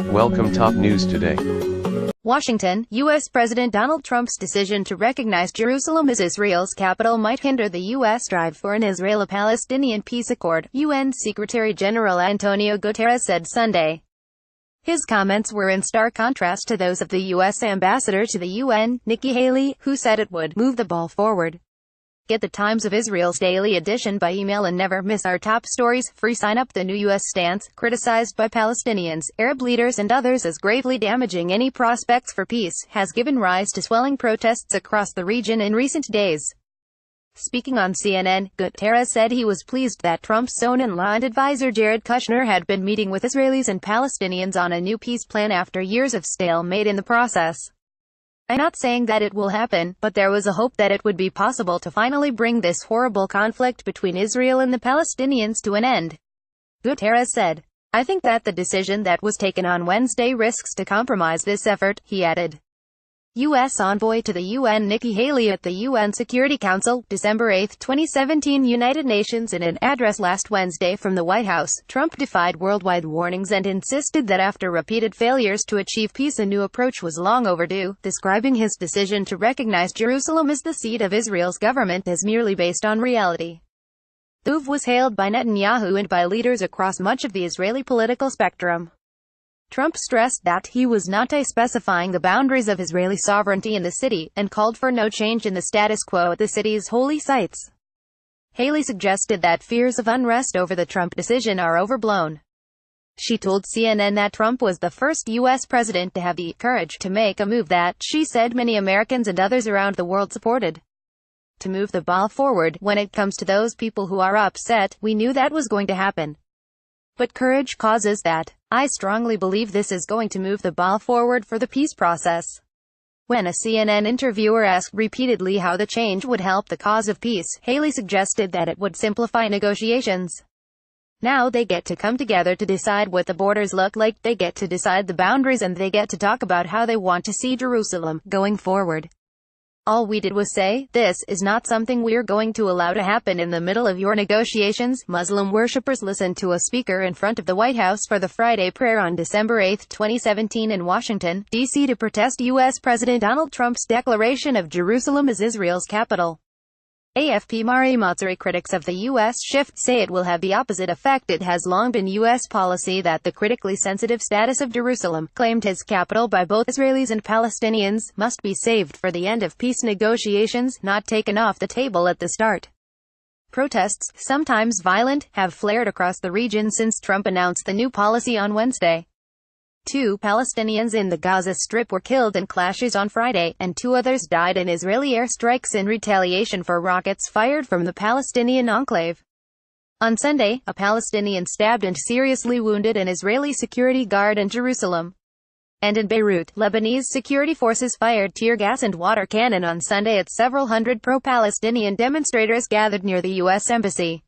Welcome top news today. Washington, U.S. President Donald Trump's decision to recognize Jerusalem as Israel's capital might hinder the U.S. drive for an Israeli-Palestinian peace accord, UN Secretary-General Antonio Guterres said Sunday. His comments were in stark contrast to those of the U.S. ambassador to the UN, Nikki Haley, who said it would move the ball forward. Get the Times of Israel's daily edition by email and never miss our top stories. Free sign up. The new U.S. stance, criticized by Palestinians, Arab leaders and others as gravely damaging any prospects for peace, has given rise to swelling protests across the region in recent days. Speaking on CNN, Guterres said he was pleased that Trump's son-in-law and advisor Jared Kushner had been meeting with Israelis and Palestinians on a new peace plan after years of stalemate in the process. "I'm not saying that it will happen, but there was a hope that it would be possible to finally bring this horrible conflict between Israel and the Palestinians to an end," Guterres said. "I think that the decision that was taken on Wednesday risks to compromise this effort," he added. U.S. envoy to the UN Nikki Haley at the UN Security Council, December 8, 2017. United Nations. In an address last Wednesday from the White House, Trump defied worldwide warnings and insisted that after repeated failures to achieve peace, a new approach was long overdue, describing his decision to recognize Jerusalem as the seat of Israel's government as merely based on reality. The move was hailed by Netanyahu and by leaders across much of the Israeli political spectrum. Trump stressed that he was not specifying the boundaries of Israeli sovereignty in the city, and called for no change in the status quo at the city's holy sites. Haley suggested that fears of unrest over the Trump decision are overblown. She told CNN that Trump was the first U.S. president to have the courage to make a move that, she said, many Americans and others around the world supported. To move the ball forward, when it comes to those people who are upset, we knew that was going to happen. But courage causes that. I strongly believe this is going to move the ball forward for the peace process. When a CNN interviewer asked repeatedly how the change would help the cause of peace, Haley suggested that it would simplify negotiations. Now they get to come together to decide what the borders look like, they get to decide the boundaries, and they get to talk about how they want to see Jerusalem going forward. All we did was say, this is not something we're going to allow to happen in the middle of your negotiations. Muslim worshippers listened to a speaker in front of the White House for the Friday prayer on December 8, 2017 in Washington, D.C. to protest U.S. President Donald Trump's declaration of Jerusalem as Israel's capital. AFP Mari Matsuri. Critics of the U.S. shift say it will have the opposite effect. It has long been U.S. policy that the critically sensitive status of Jerusalem, claimed as capital by both Israelis and Palestinians, must be saved for the end of peace negotiations, not taken off the table at the start. Protests, sometimes violent, have flared across the region since Trump announced the new policy on Wednesday. 2 Palestinians in the Gaza Strip were killed in clashes on Friday, and 2 others died in Israeli airstrikes in retaliation for rockets fired from the Palestinian enclave. On Sunday, a Palestinian stabbed and seriously wounded an Israeli security guard in Jerusalem. And in Beirut, Lebanese security forces fired tear gas and water cannon on Sunday at several hundred pro-Palestinian demonstrators gathered near the U.S. Embassy.